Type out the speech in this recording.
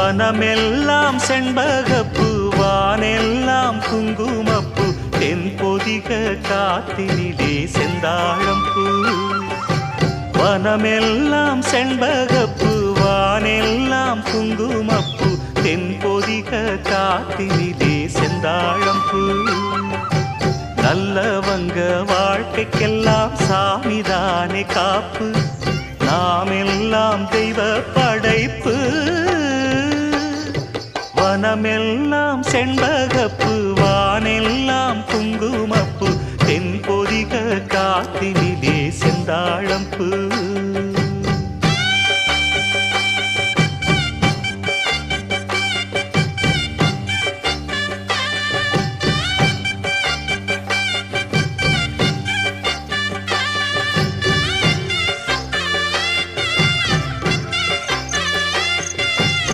வனமெல்லாம் செண்பகப்பூ வானெல்லாம் குங்குமப்பூ தென்பொதிக காத்தினிலே செந்தாழம்பூ வனமெல்லாம் செண்பகப்பூ வானெல்லாம் குங்குமப்பூ தென்பொதிக காத்தினிலே செந்தாழம்பூ நல்லவங்க வாழ்க்கைக்கெல்லாம் சாமிதானே காப்பு நாமெல்லாம் தெய்வ படைப்பு வனமெல்லாம் செண்பகப்பூ வானெல்லாம் குங்குமப்பூ தென்பொதிக காத்தினிலே செந்தாழம்பூ